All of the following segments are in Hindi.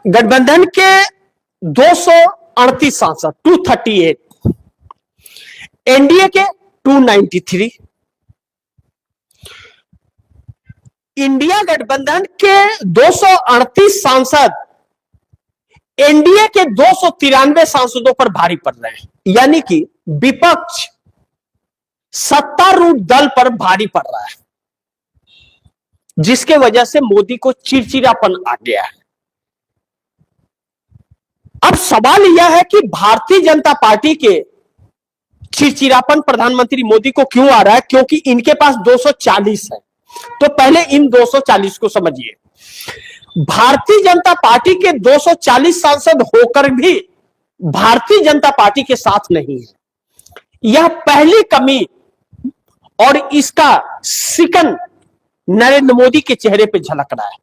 गठबंधन के 238 सांसद 238, एनडीए के 293, इंडिया गठबंधन के 238 सांसद एनडीए के 293 सांसदों पर भारी पड़ रहे हैं, यानी कि विपक्ष सत्तारूढ़ दल पर भारी पड़ रहा है, जिसके वजह से मोदी को चिड़चिड़ापन आ गया है। अब सवाल यह है कि भारतीय जनता पार्टी के चिड़चिड़ापन प्रधानमंत्री मोदी को क्यों आ रहा है? क्योंकि इनके पास 240 है। तो पहले इन 240 को समझिए। भारतीय जनता पार्टी के 240 सांसद होकर भी भारतीय जनता पार्टी के साथ नहीं है, यह पहली कमी और इसका शिकन नरेंद्र मोदी के चेहरे पे झलक रहा है।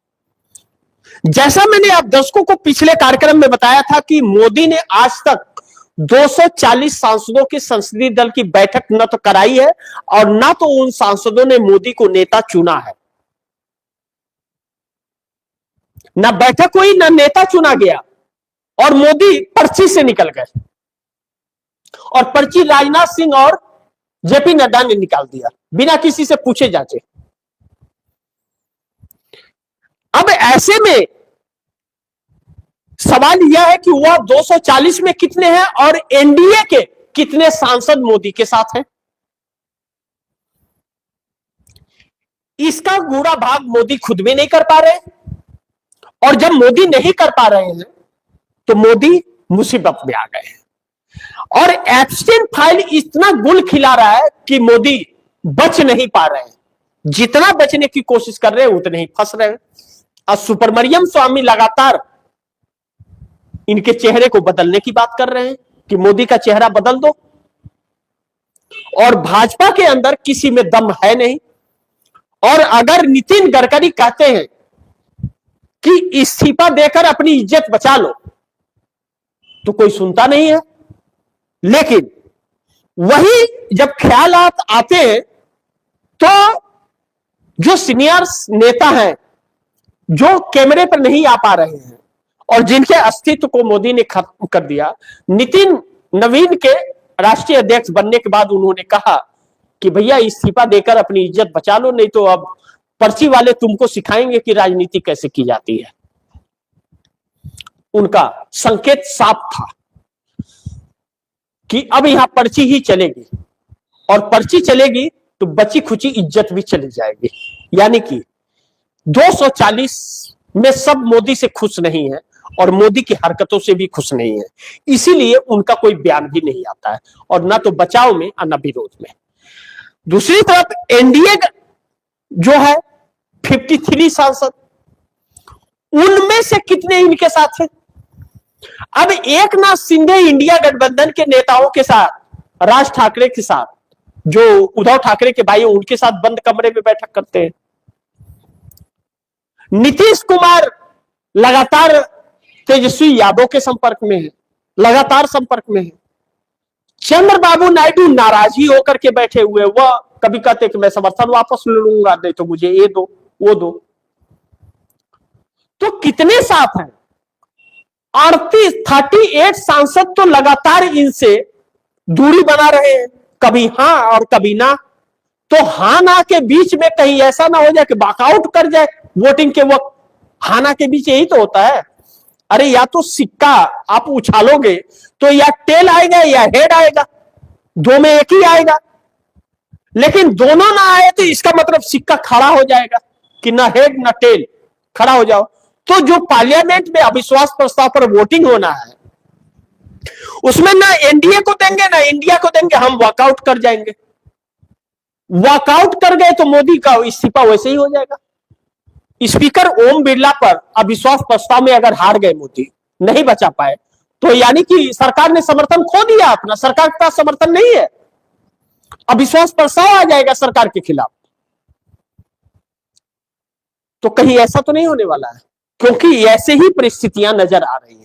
जैसा मैंने आप दर्शकों को पिछले कार्यक्रम में बताया था कि मोदी ने आज तक 240 सांसदों के संसदीय दल की बैठक न तो कराई है और न तो उन सांसदों ने मोदी को नेता चुना है। न बैठक हुई, न नेता चुना गया और मोदी पर्ची से निकल गए और पर्ची राजनाथ सिंह और जेपी नड्डा ने निकाल दिया बिना किसी से पूछे जाचे। अब ऐसे में सवाल यह है कि वह 240 में कितने हैं और एनडीए के कितने सांसद मोदी के साथ हैं? इसका पूरा भाग मोदी खुद भी नहीं कर पा रहे, और जब मोदी नहीं कर पा रहे हैं तो मोदी मुसीबत में आ गए हैं। और एप्स्टीन फाइल इतना गुल खिला रहा है कि मोदी बच नहीं पा रहे हैं। जितना बचने की कोशिश कर रहे हैं उतने ही फंस रहे हैं। और सुब्रमण्यम स्वामी लगातार इनके चेहरे को बदलने की बात कर रहे हैं कि मोदी का चेहरा बदल दो, और भाजपा के अंदर किसी में दम है नहीं। और अगर नितिन गडकरी कहते हैं कि इस्तीफा देकर अपनी इज्जत बचा लो तो कोई सुनता नहीं है, लेकिन वही जब ख्यालात आते हैं तो जो सीनियर नेता हैं जो कैमरे पर नहीं आ पा रहे हैं और जिनके अस्तित्व को मोदी ने खत्म कर दिया, नितिन नवीन के राष्ट्रीय अध्यक्ष बनने के बाद उन्होंने कहा कि भैया इस्तीफा देकर अपनी इज्जत बचा लो, नहीं तो अब पर्ची वाले तुमको सिखाएंगे कि राजनीति कैसे की जाती है। उनका संकेत साफ था कि अब यहां पर्ची ही चलेगी, और पर्ची चलेगी तो बची खुची इज्जत भी चली जाएगी। यानी कि 240 में सब मोदी से खुश नहीं है और मोदी की हरकतों से भी खुश नहीं है, इसीलिए उनका कोई बयान भी नहीं आता है, और ना तो बचाव में और ना विरोध में। दूसरी तरफ एनडीए जो है 53 सांसद, उनमें से कितने इनके साथ हैं? अब एकनाथ शिंदे इंडिया गठबंधन के नेताओं के साथ, राज ठाकरे के साथ, जो उद्धव ठाकरे के भाई उनके साथ बंद कमरे में बैठक करते हैं। नीतीश कुमार लगातार तेजस्वी यादव के संपर्क में है, लगातार संपर्क में है। चंद्रबाबू नायडू नाराज ही होकर के बैठे हुए, वह कभी कहते कि मैं समर्थन वापस ले लूंगा, नहीं तो मुझे ये दो वो दो। तो कितने साथ हैं? 38 सांसद तो लगातार इनसे दूरी बना रहे हैं, कभी हां और कभी ना। तो हां ना के बीच में कहीं ऐसा ना हो जाए कि वॉकआउट कर जाए वोटिंग के वक्त। हां ना के बीच यही तो होता है। अरे या तो सिक्का आप उछालोगे तो या टेल आएगा या हेड आएगा, दो में एक ही आएगा। लेकिन दोनों ना आए तो इसका मतलब सिक्का खड़ा हो जाएगा कि ना हेड ना टेल, खड़ा हो जाओ। तो जो पार्लियामेंट में अविश्वास प्रस्ताव पर वोटिंग होना है उसमें ना एनडीए को देंगे ना इंडिया को देंगे, हम वॉकआउट कर जाएंगे। वॉकआउट कर गए तो मोदी का इस्तीफा वैसे ही हो जाएगा। स्पीकर ओम बिरला पर अविश्वास प्रस्ताव में अगर हार गए, मोदी नहीं बचा पाए, तो यानी कि सरकार ने समर्थन खो दिया अपना, सरकार के पास समर्थन नहीं है, अविश्वास प्रस्ताव आ जाएगा सरकार के खिलाफ। तो कहीं ऐसा तो नहीं होने वाला है, क्योंकि ऐसे ही परिस्थितियां नजर आ रही हैं।